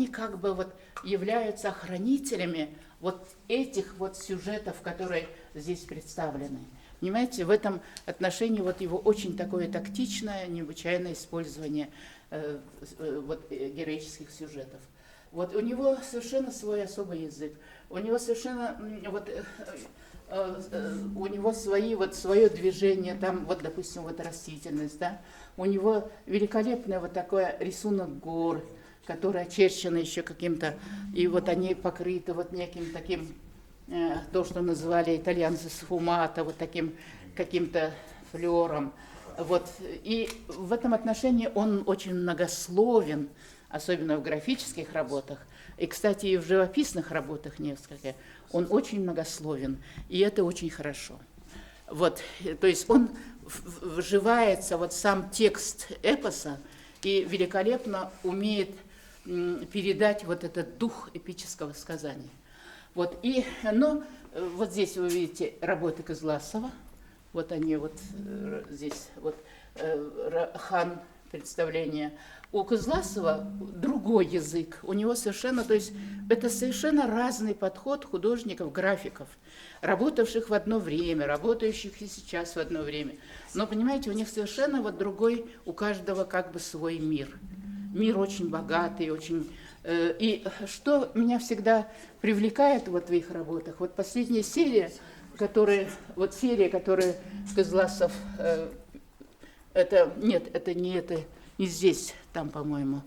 Они как бы вот являются охранителями вот этих вот сюжетов, которые здесь представлены. Понимаете, в этом отношении вот его очень такое тактичное, необычайное использование героических сюжетов. Вот у него совершенно свой особый язык, у него совершенно у него свое движение, там вот, допустим, вот растительность, да, у него великолепный вот такой рисунок гор, которые очерчены еще каким-то, и вот они покрыты вот неким таким, то, что называли итальянцы сфумато, вот таким каким-то флером. Вот. И в этом отношении он очень многословен, особенно в графических работах, и, кстати, и в живописных работах несколько, он очень многословен, и это очень хорошо. Вот. То есть он вживается, вот сам текст эпоса, и великолепно умеет передать вот этот дух эпического сказания. Вот, и, вот здесь вы видите работы Кызлассова, вот они вот здесь, вот хан представление. У Кызлассова другой язык, у него совершенно, то есть это совершенно разный подход художников, графиков, работавших в одно время, работающих и сейчас в одно время. Но, понимаете, у них совершенно вот другой, у каждого как бы свой мир. Мир очень богатый, очень... И что меня всегда привлекает вот в их работах, вот последняя серия, которая Кызлассов, это не здесь, там, по-моему,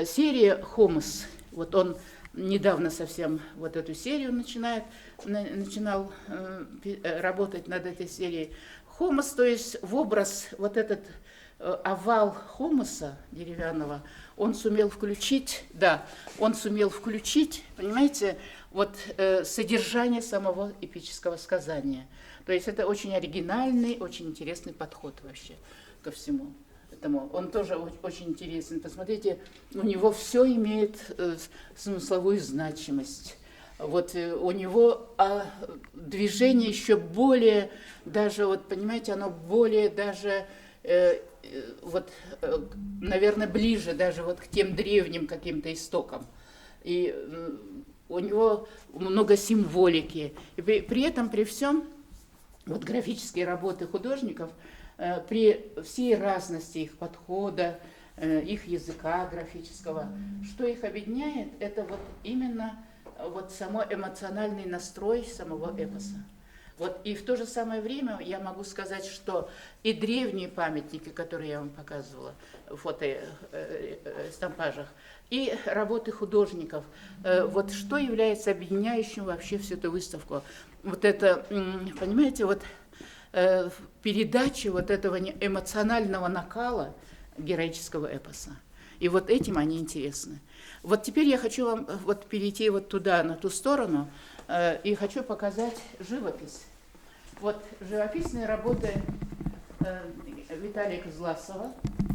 серия «Хомос». Вот он недавно совсем вот эту серию начинал работать над этой серией. «Хомос», то есть в образ вот этот овал хомоса деревянного, он сумел включить, понимаете, вот содержание самого эпического сказания. То есть это очень оригинальный, очень интересный подход вообще ко всему этому. Он тоже очень интересен. Посмотрите, у него все имеет смысловую значимость. Вот у него движение еще более, даже, вот понимаете, оно более даже... наверное, ближе даже вот к тем древним каким-то истокам. И у него много символики. И при этом, при всем, вот графические работы художников, при всей разности их подхода, их языка графического, что их объединяет, это вот именно вот само эмоциональный настрой самого эпоса. Вот, и в то же самое время я могу сказать, что и древние памятники, которые я вам показывала в фотостампажах, и работы художников, вот что является объединяющим вообще всю эту выставку. Вот это, понимаете, вот передача вот этого эмоционального накала героического эпоса. И вот этим они интересны. Вот теперь я хочу вам вот перейти вот туда, на ту сторону, и хочу показать живопись. Вот живописные работы Виталия Кызлассова.